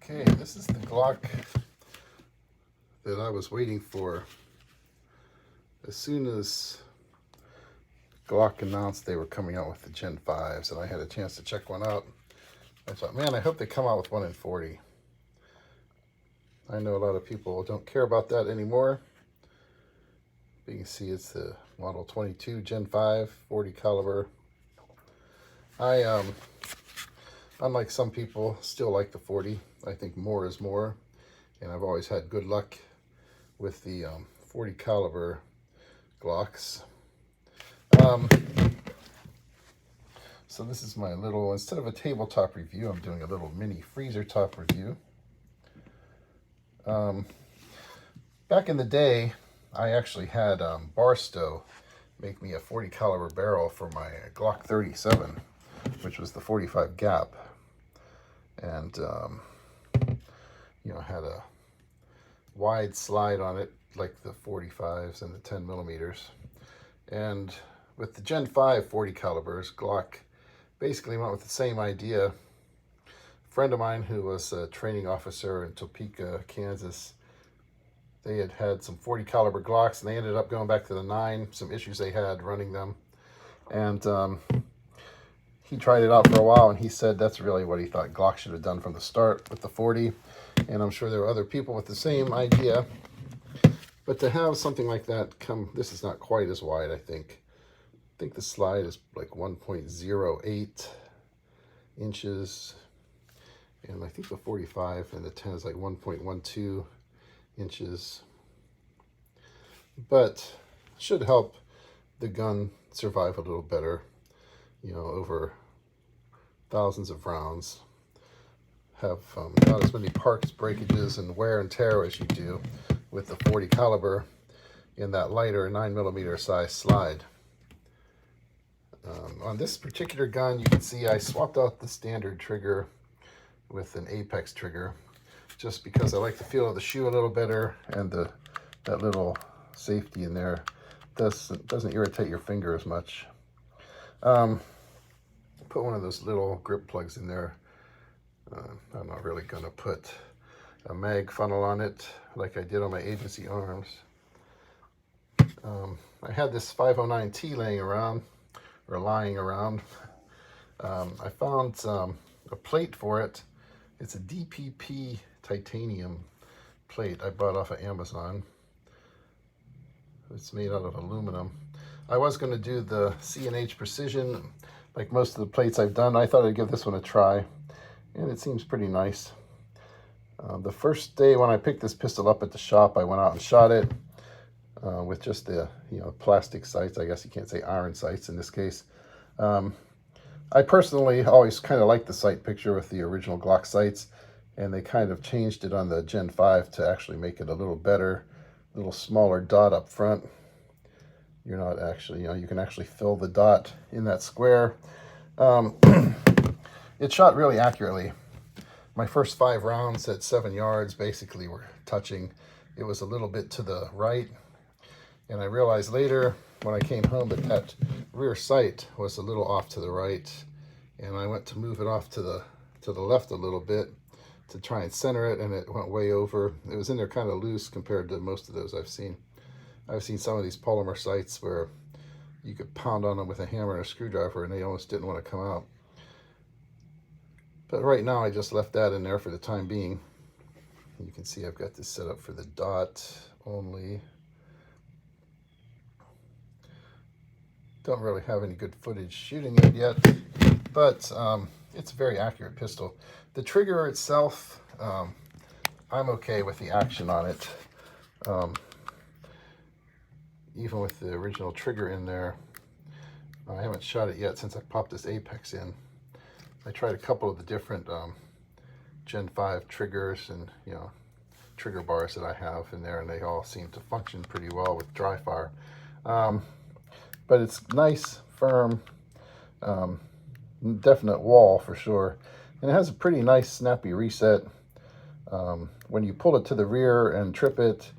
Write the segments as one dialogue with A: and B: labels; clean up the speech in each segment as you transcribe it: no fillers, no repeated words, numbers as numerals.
A: Okay, this is the Glock that I was waiting for. As soon as Glock announced they were coming out with the Gen 5s and I had a chance to check one out, I thought, man, I hope they come out with one in 40. I know a lot of people don't care about that anymore. You can see it's the Model 22 Gen 5 40 caliber. I, unlike some people, still like the 40. I think more is more, and I've always had good luck with the 40 caliber Glocks. So this is my little, instead of a tabletop review, I'm doing a little mini freezer top review. Back in the day, I actually had Barstow make me a 40 caliber barrel for my Glock 37, which was the 45 gap, and had a wide slide on it like the 45s and the 10 millimeters. And with the Gen 5 40 calibers, Glock basically went with the same idea. A friend of mine who was a training officer in Topeka, Kansas, they had some 40 caliber Glocks, and they ended up going back to the 9, some issues they had running them. And he tried it out for a while, and he said that's really what he thought Glock should have done from the start with the 40. And I'm sure there were other people with the same idea. But to have something like that come, this is not quite as wide, I think. I think the slide is like 1.08 inches. And I think the 45 and the 10 is like 1.12 inches. But should help the gun survive a little better, over thousands of rounds. Have not as many parts, breakages, and wear and tear as you do with the 40 caliber in that lighter 9mm size slide. On this particular gun, you can see I swapped out the standard trigger with an Apex trigger, just because I like the feel of the shoe a little better, and that little safety in there doesn't irritate your finger as much. Put one of those little grip plugs in there. I'm not really going to put a mag funnel on it like I did on my agency arms. I had this 509T lying around. I found a plate for it. It's a DPP titanium plate I bought off of Amazon. It's made out of aluminum. I was going to do the C&H Precision, like most of the plates I've done. I thought I'd give this one a try, and it seems pretty nice. The first day when I picked this pistol up at the shop, I went out and shot it with just the plastic sights. I guess you can't say iron sights in this case. I personally always kind of liked the sight picture with the original Glock sights, and they kind of changed it on the Gen 5 to actually make it a little better, a little smaller dot up front. You're not actually, you can actually fill the dot in that square. It shot really accurately. My first 5 rounds at 7 yards basically were touching. It was a little bit to the right, and I realized later when I came home that rear sight was a little off to the right, and I went to move it off to the left a little bit to try and center it, and it went way over. It was in there kind of loose compared to most of those I've seen. I've seen some of these polymer sights where you could pound on them with a hammer and a screwdriver and they almost didn't want to come out. But right now I just left that in there for the time being. You can see I've got this set up for the dot only. Don't really have any good footage shooting it yet, but it's a very accurate pistol. The trigger itself, I'm okay with the action on it. Even with the original trigger in there. I haven't shot it yet since I popped this Apex in. I tried a couple of the different Gen 5 triggers and trigger bars that I have in there, and they all seem to function pretty well with dry fire. But it's nice, firm, definite wall for sure, and it has a pretty nice snappy reset. When you pull it to the rear and trip it,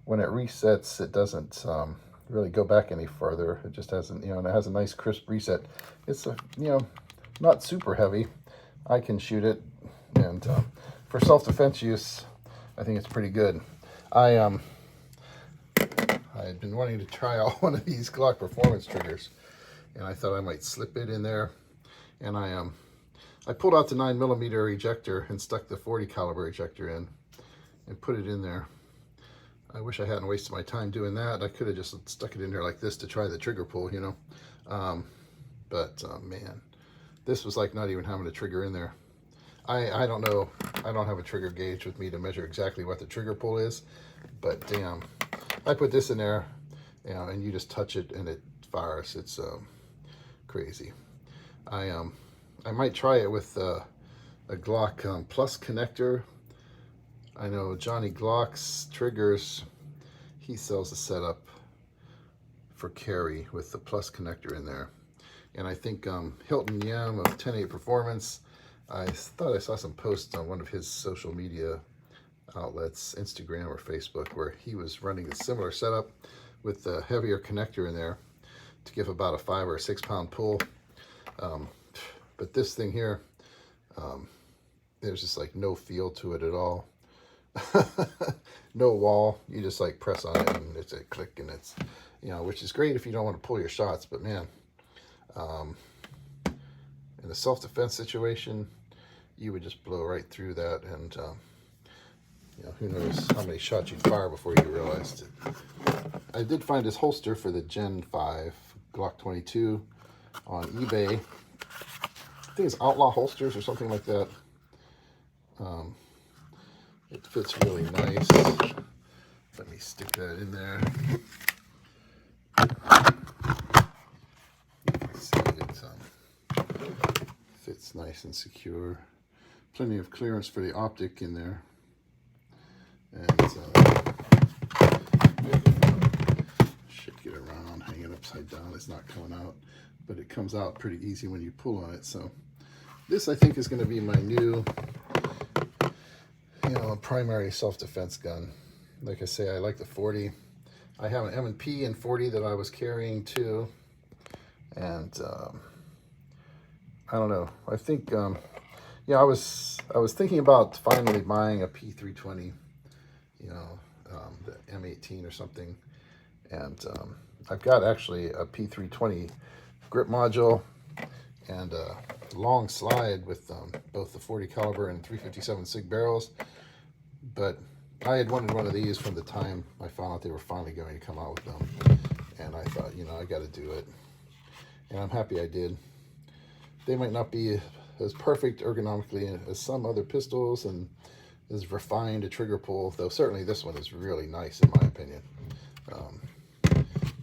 A: when it resets, it doesn't really go back any further. It just hasn't, and it has a nice crisp reset. It's not super heavy. I can shoot it, and for self-defense use, I think it's pretty good. I had been wanting to try out one of these Glock performance triggers, and I thought I might slip it in there. And I pulled out the 9mm ejector and stuck the 40 caliber ejector in and put it in there. I wish I hadn't wasted my time doing that. I could have just stuck it in there like this to try the trigger pull, you know. Man, this was like not even having a trigger in there. I don't know. I don't have a trigger gauge with me to measure exactly what the trigger pull is, but damn, I put this in there, you know, and you just touch it and it fires. It's crazy. I might try it with a Glock Plus connector. I know Johnny Glock's triggers, he sells a setup for carry with the Plus connector in there. And I think Hilton Yam of 10.8 Performance, I thought I saw some posts on one of his social media outlets, Instagram or Facebook, where he was running a similar setup with the heavier connector in there to give about a 5 or 6 pound pull. But this thing here, there's just like no feel to it at all. No wall. You just like press on it and it's a click, and it's, you know, which is great if you don't want to pull your shots, but man, in a self-defense situation, you would just blow right through that, and you know, who knows how many shots you'd fire before you realized it. I did find this holster for the Gen 5 Glock 22 on eBay. I think it's Outlaw Holsters or something like that. It fits really nice. Let me stick that in there. See, it fits nice and secure. Plenty of clearance for the optic in there. And should get around, hanging upside down. It's not coming out, but it comes out pretty easy when you pull on it. So this, I think, is going to be my new, you know, primary self-defense gun. Like I say, I like the 40. I have an M&P in 40 that I was carrying too, and I don't know. I think, yeah, I was thinking about finally buying a P320, you know, the M18 or something, and I've got actually a P320 grip module and a long slide with both the 40 caliber and 357 SIG barrels, but I had wanted one of these from the time I found out they were finally going to come out with them, and I thought, you know, I got to do it, and I'm happy I did. They might not be as perfect ergonomically as some other pistols and as refined a trigger pull, though certainly this one is really nice in my opinion.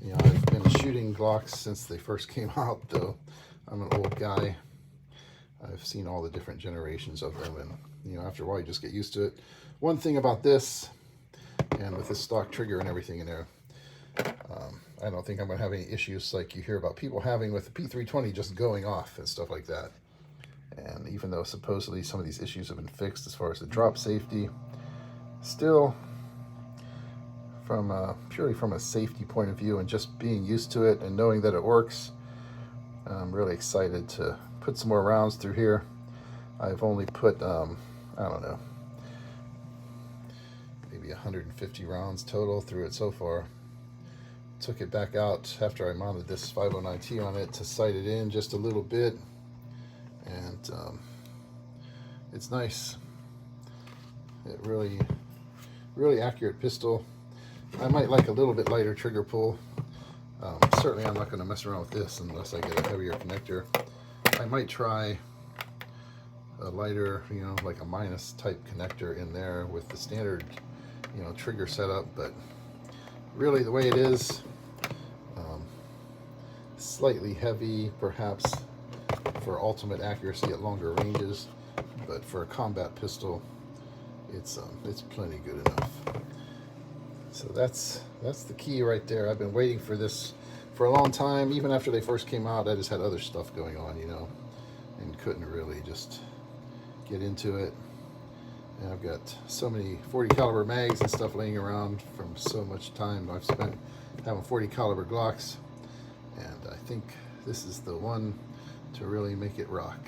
A: You know, I've been shooting Glocks since they first came out, though. I'm an old guy. I've seen all the different generations of them, and you know, after a while you just get used to it. One thing about this, and with this stock trigger and everything in there, I don't think I'm going to have any issues like you hear about people having with the P320 just going off and stuff like that. And even though supposedly some of these issues have been fixed as far as the drop safety, still, from purely from a safety point of view and just being used to it and knowing that it works, I'm really excited to put some more rounds through here. I've only put, I don't know, maybe 150 rounds total through it so far. Took it back out after I mounted this 509T on it to sight it in just a little bit, and it's nice. It really accurate pistol. I might like a little bit lighter trigger pull. Certainly I'm not going to mess around with this unless I get a heavier connector. I might try a lighter, you know, like a minus type connector in there with the standard, you know, trigger setup, but really the way it is, slightly heavy perhaps for ultimate accuracy at longer ranges, but for a combat pistol, it's plenty good enough. So that's the key right there. I've been waiting for this for a long time. Even after they first came out, I just had other stuff going on, you know, and couldn't really just get into it. And I've got so many 40 caliber mags and stuff laying around from so much time I've spent having 40 caliber Glocks, and I think this is the one to really make it rock.